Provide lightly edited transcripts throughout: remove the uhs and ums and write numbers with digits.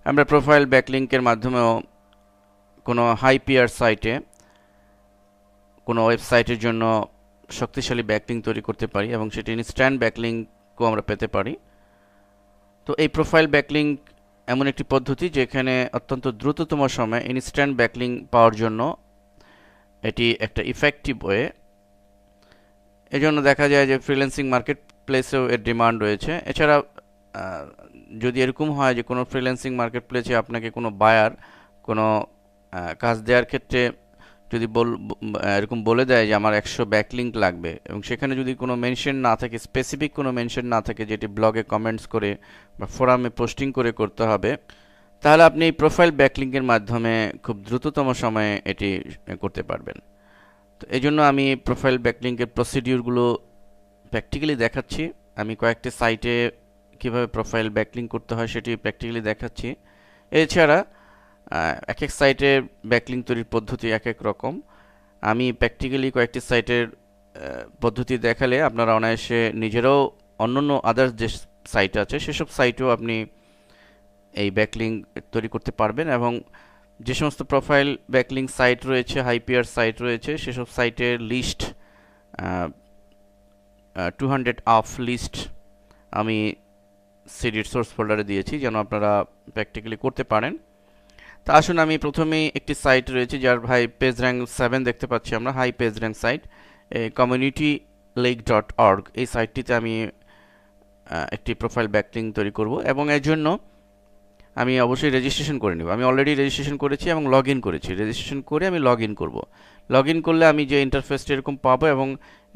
আমরা প্রোফাইল ব্যাকলিংকের মাধ্যমেও কোনো হাই পিয়ার সাইটে, কোনো ওয়েবসাইটের জন্য শক্তিশালী ব্যাকলিং তৈরি করতে পারি এবং সেটি ইনস্ট্যান্ট ব্যাকলিংকও আমরা পেতে পারি। তো এই প্রোফাইল ব্যাকলিং এমন একটি পদ্ধতি যেখানে অত্যন্ত দ্রুততম সময়ে ইনস্ট্যান্ট ব্যাকলিং পাওয়ার জন্য এটি একটা ইফেক্টিভ ওয়ে। এজন্য দেখা যায় যে ফ্রিল্যান্সিং মার্কেট প্লেসেও এর ডিমান্ড রয়েছে। এছাড়া যদি এরকম হয় যে কোনো ফ্রিল্যান্সিং মার্কেট প্লেসে আপনাকে কোনো বায়ার কোনো কাজ দেওয়ার ক্ষেত্রে যদি এরকম বলে দেয় যে আমার 100 ব্যাকলিংক লাগবে, এবং সেখানে যদি কোনো মেনশন না থাকে, স্পেসিফিক কোনো মেনশন না থাকে যেটি ব্লগে কমেন্টস করে বা ফোরামে পোস্টিং করে করতে হবে, তাহলে আপনি এই প্রোফাইল ব্যাকলিংকের মাধ্যমে খুব দ্রুততম সময়ে এটি করতে পারবেন। তো এই জন্য আমি প্রোফাইল ব্যাকলিংকের প্রসিডিউরগুলো প্র্যাকটিক্যালি দেখাচ্ছি। আমি কয়েকটি সাইটে কিভাবে প্রোফাইল ব্যাকলিং করতে হয় সেটি প্র্যাকটিক্যালি দেখাচ্ছি। এছাড়া এক এক সাইটের ব্যাকলিং তৈরির পদ্ধতি এক এক রকম। আমি প্র্যাকটিক্যালি কয়েকটি সাইটের পদ্ধতি দেখালে আপনারা অনায়াসে নিজেরাও অন্যান্য আদার্স যে সাইট আছে সেসব সাইটেও আপনি এই ব্যাকলিং তৈরি করতে পারবেন, এবং যে সমস্ত প্রোফাইল ব্যাকলিং সাইট রয়েছে, হাইপিয়ার সাইট রয়েছে, সেসব সাইটের লিস্ট 200 অফ লিস্ট আমি সিডির সোর্স ফোল্ডারে দিয়েছি যেন আপনারা প্র্যাকটিক্যালি করতে পারেন। তা আসুন, আমি প্রথমেই একটি সাইট রয়েছে যার হাই পেজ র্যাঙ্ক 7 দেখতে পাচ্ছি আমরা, high page rank site communitylake.org। এই সাইটটিতে আমি একটি প্রোফাইল ব্যাকলিং তৈরি করব, এবং এর জন্য আমি অবশ্যই রেজিস্ট্রেশন করে নেব। আমি অলরেডি রেজিস্ট্রেশন করেছি এবং লগ ইন করেছি। রেজিস্ট্রেশন করে আমি লগ ইন করবো। লগ ইন করলে আমি যে ইন্টারফেসটা এরকম পাবো, এবং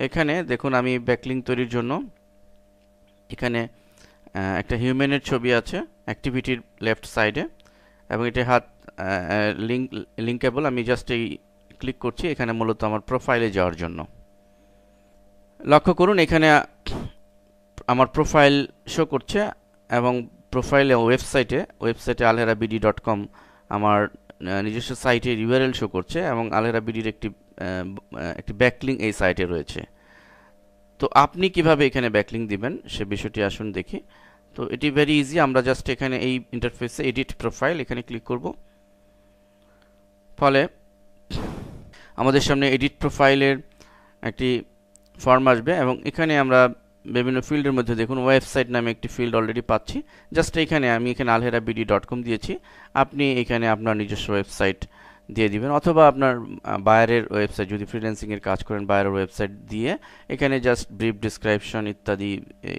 এখানে দেখুন আমি ব্যাকলিং তৈরির জন্য এখানে একটা হিউম্যানের ছবি আছে অ্যাক্টিভিটির লেফট সাইডে, এবং এটা হাত লিঙ্কেবল। আমি জাস্ট এই ক্লিক করছি এখানে মূলত আমার প্রোফাইলে যাওয়ার জন্য। লক্ষ্য করুন এখানে আমার প্রোফাইল শো করছে, এবং প্রোফাইলে ওয়েবসাইটে alherabd.com আমার নিজস্ব সাইটের ইউআরএল শো করছে, এবং alherabd একটি ব্যাকলিং এই সাইটে রয়েছে। তো আপনি কিভাবে এখানে ব্যাকলিং দিবেন সে বিষয়টি আসুন দেখি। তো এটি ভেরি ইজি। আমরা জাস্ট এখানে এই ইন্টারফেসে এডিট প্রোফাইল এখানে ক্লিক করব, ফলে আমাদের সামনে এডিট প্রোফাইলের একটি ফর্ম আসবে, এবং এখানে আমরা বিভিন্ন ফিল্ডের মধ্যে দেখুন ওয়েবসাইট নামে একটি ফিল্ড অলরেডি পাচ্ছি। জাস্ট এখানে আমি এখানে alherabd.com দিয়েছি। আপনি এখানে আপনার নিজস্ব ওয়েবসাইট দিয়ে দিবেন, অথবা আপনার বায়ারের ওয়েবসাইট, যদি ফ্রিল্যান্সিংয়ের কাজ করেন বায়ারের ওয়েবসাইট দিয়ে এখানে জাস্ট ব্রিফ ডিসক্রিপশন ইত্যাদি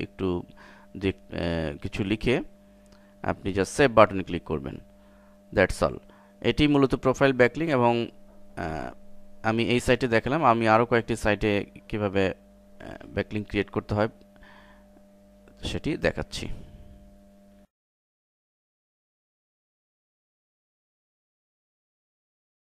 একটু কিছু লিখে আপনি জাস্ট সেভ বাটনে ক্লিক করবেন। That's all. এটি মূলত প্রোফাইল ব্যাকলিং, এবং আমি এই সাইটে দেখালাম। আমি আরও কয়েকটি সাইটে কিভাবে ব্যাকলিং ক্রিয়েট করতে হয় সেটি দেখাচ্ছি।